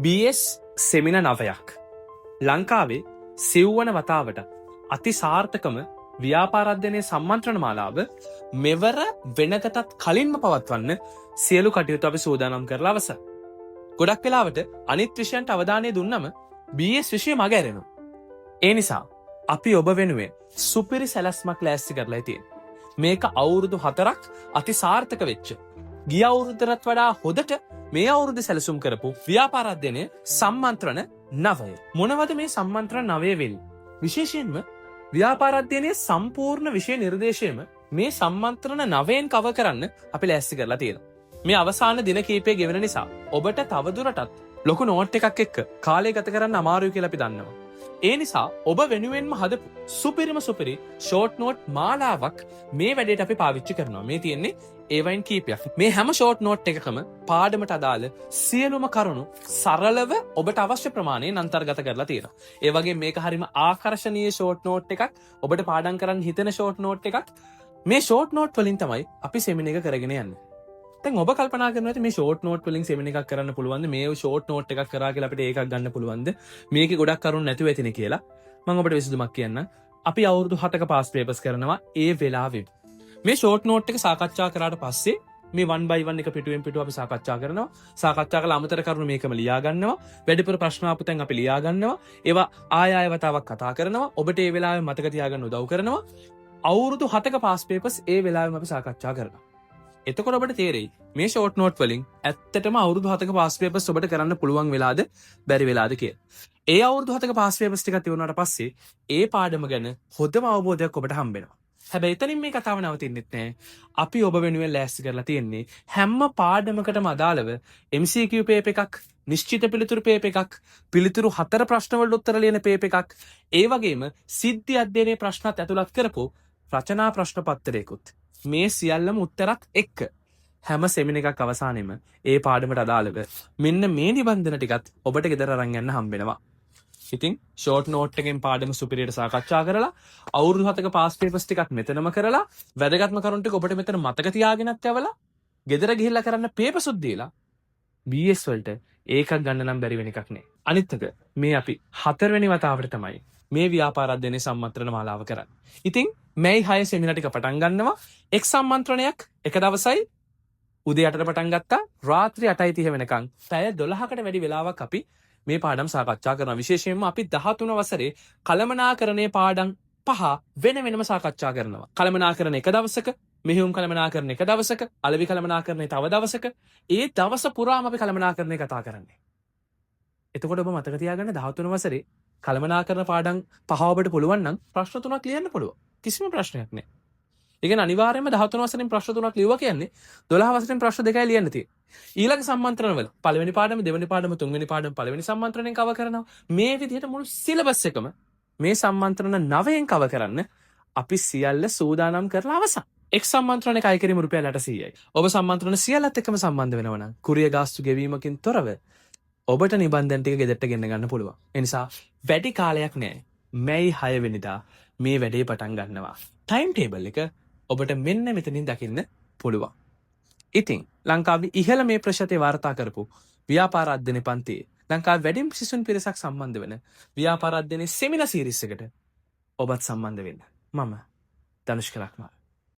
BS සෙමින 9ක් ලංකාවේ සිව්වන වතාවට අති සාර්ථකම ව්‍යාපාරාධ්‍යනයේ සම්මන්ත්‍රණ මාලාව මෙවර වෙනකටත් කලින්ම පවත්වන්න සියලු කටයුතු අපි සූදානම් කරලා අවසන්. ගොඩක් වෙලාවට අනිත් විෂයන්ට අවධානය දුන්නම BS විෂය මග ඇරෙනවා. ඒ නිසා අපි ඔබ වෙනුවෙන් සුපිරි සැලැස්මක් ලෑස්ති කරලා තියෙනවා. මේක අවුරුදු 4ක් අති සාර්ථක වෙච්ච. ගිය අවුරුද්දටත් වඩා හොදට මේ අවුරුද්ද සැලසුම් කරපු ව්‍යාපාරාධ්‍යනයේ සම්මන්ත්‍රණ 9. මොනවද මේ සම්මන්ත්‍රණ 9 වෙන්නේ? විශේෂයෙන්ම ව්‍යාපාරාධ්‍යනයේ සම්පූර්ණ විෂය නිර්දේශයම මේ සම්මන්ත්‍රණ 9න් කවර් කරන්න අපි ලෑස්ති කරලා තියෙනවා. මේ අවසාන දින කීපය ගෙවෙන නිසා ඔබට තවදුරටත් ලොකු නෝට් එකක් එක්ක කාලය ගත කරන්න අමාරුයි කියලා අපි දන්නවා. ඒ නිසා ඔබ වෙනුවෙන්ම හදපු සුපිරි ෂෝට් නෝට් මාලාවක් මේ වැඩේට අපි පාවිච්චි කරනවා. මේ තියෙන්නේ ඒවයින් කීපයක්. මේ හැම ෂෝට් නෝට් එකකම පාඩමට අදාළ සියලුම කරුණු සරලව ඔබට අවශ්‍ය ප්‍රමාණයෙන් අන්තර්ගත කරලා තියෙනවා. ඒ වගේ මේක හරිම ආකර්ශනීය ෂෝට් නෝට් එකක්. ඔබට පාඩම් කරන්න හිතෙන ෂෝට් නෝට් එකක්. මේ ෂෝට් නෝට් වලින් තමයි අපි සෙමින එක කරගෙන යන්නේ. දැන් ඔබ කල්පනා කරනවා මේ ෂෝට් නෝට් වලින් සෙමින එකක් කරන්න පුළුවන්ද? මේ ෂෝට් නෝට් එකක් කරා කියලා අපිට ඒකක් ගන්න පුළුවන්ද? මේකේ ගොඩක් කරුණු නැතුව ඇතිනේ කියලා. මම ඔබට විසඳුමක් කියන්නම්. අපි අවුරුදු 7ක පාස් පේපර්ස් කරනවා ඒ වෙලාවෙ. මේ ෂෝට් නෝට් එක සාකච්ඡා කරාට පස්සේ මේ 1 by 1 එක පිටුවෙන් පිටුව අපි සාකච්ඡා කරනවා. සාකච්ඡා කළ අමතර කරුණු මේකම ලියා ගන්නවා. වැඩිපුර ප්‍රශ්න ආපු තැන් අපි ලියා ගන්නවා. ඒවා ආය වතාවක් කතා කරනවා. ඔබට ඒ වෙලාවේ මතක තියාගන්න උදව් කරනවා. අවුරුදු 7ක පාස් පේපර්ස් ඒ වෙලාවෙම අපි සාකච්ඡා කරනවා. එතකොට ඔබට තේරෙයි මේ ෂෝට් නෝට් වලින් ඇත්තටම අවුරුදු 7ක පාස් පේපර්ස් ඔබට කරන්න පුළුවන් වෙලාද බැරි වෙලාද කියලා. ඒ අවුරුදු 7ක පාස් පේපර්ස් ටිකක් තියුණාට පස්සේ ඒ පාඩම ගැන හොඳම අවබෝධයක් ඔබට හම්බ වෙනවා. හැබැයි එතනින් මේ කතාව නවතින්නෙත් නෑ. අපි ඔබ වෙනුවෙන් ලෑස්ති කරලා තියෙන්නේ හැම පාඩමකටම අදාළව MCQ පේපර් එකක්, නිශ්චිත පිළිතුරු පේපර් එකක්, පිළිතුරු 4 ප්‍රශ්න වලට උත්තර ලියන පේපර් එකක්, ඒ වගේම සිද්ධි අධ්‍යයනයේ ප්‍රශ්නත් ඇතුළත් කරපු රචනා ප්‍රශ්න පත්‍රයකුත්. මේ සියල්ලම උත්තරත් එක්ක හැම සෙමින එකක් අවසානෙම ඒ පාඩමට අදාළව මෙන්න මේ නිබන්ධන ටිකත් ඔබට ගෙදර අරන් යන්න හම්බ වෙනවා. ඉතින් ෂෝට් නෝට් එකෙන් පාඩම සුපිරියට සාකච්ඡා කරලා අවුරුදු 7ක පාස් පේපර්ස් ටිකක් මෙතනම කරලා වැදගත්ම කරුණු ටික ඔබට මෙතන මතක තියාගෙනත් යවලා ගෙදර ගිහිල්ලා කරන්න පේපර්ස්ුත් දීලා BS වලට ඒකක් ගන්න නම් බැරි වෙන එකක් නේ. අනිත් එක මේ අපි 4 වෙනි වතාවට තමයි මේ ව්‍යාපාරාධ්‍යනයේ සම්මන්ත්‍රණ මාලාව කරන්නේ. ඉතින් මේ 6 සෙමිනාර් ටික පටන් ගන්නවා. එක් සම්මන්ත්‍රණයක් එක දවසයි උදේ 8ට පටන් ගත්තා. රාත්‍රී 8:30 වෙනකන් පැය 12කට වැඩි වෙලාවක් අපි මේ පාඩම් සාකච්ඡා කරනවා. විශේෂයෙන්ම අපි 13 වසරේ කළමනාකරණයේ පාඩම් 5 වෙන වෙනම සාකච්ඡා කරනවා. කළමනාකරණ එක දවසක, මෙහෙයුම් කළමනාකරණ එක දවසක, අලෙවි කළමනාකරණ තව දවසක. ඒ දවස පුරාම අපි කළමනාකරණය කතා කරන්නේ. එතකොට ඔබ මතක තියාගන්න 13 වසරේ කළමනාකරණ පාඩම් 5 ඔබට පුළුවන් නම් ප්‍රශ්න 3ක් ලියන්න පුළුවන්. කිසිම ප්‍රශ්නයක් නැහැ. ඒ කියන්නේ අනිවාර්යයෙන්ම 13 වසරෙන් ප්‍රශ්න 3ක් ලියුවා කියන්නේ 12 වසරෙන් ප්‍රශ්න 2යි ලියන්න තියෙන්නේ. ඊළඟ සම්මන්ත්‍රණවල පළවෙනි පාඩම, දෙවෙනි පාඩම, තුන්වෙනි පාඩම පළවෙනි සම්මන්ත්‍රණයෙන් කවර් කරනවා. මේ විදිහට මුළු සිලබස් එකම මේ සම්මන්ත්‍රණ 9න් කවර් කරන්න අපි සියල්ල සූදානම් කරලා අවසන්. එක් සම්මන්ත්‍රණයක අය කිරීම රුපියල් 800යි. ඔබ සම්මන්ත්‍රණ සියල්ලත් එක්කම සම්බන්ධ වෙනවා නම් කුරිය ගාස්තු ගෙවීමකින් තොරව ඔබට නිබන්ධන ටික ගෙදරට ගෙන්න ගන්න පුළුවන්. ඒ නිසා වැඩි කාලයක් නැහැ. මැයි 6 වෙනිදා මේ වැඩේ පටන් ගන්නවා. ටයිම් ටේබල් එක ඔබට මෙන්න මෙතනින් දකින්න පුළුවන්. ඉතින් ලංකාවේ ඉහළ මේ ප්‍රශතය වාර්තා කරපු ව්‍යාපාරාධ්‍යනයේ පන්තියේ ලංකාවේ වැඩිම සිසුන් පිරිසක් සම්බන්ධ වෙන ව්‍යාපාරාධ්‍යනයේ සෙමිනාර් සීරීස් එකට ඔබත් සම්බන්ධ වෙන්න. මම ධනුෂ්ක ලක්මාල්.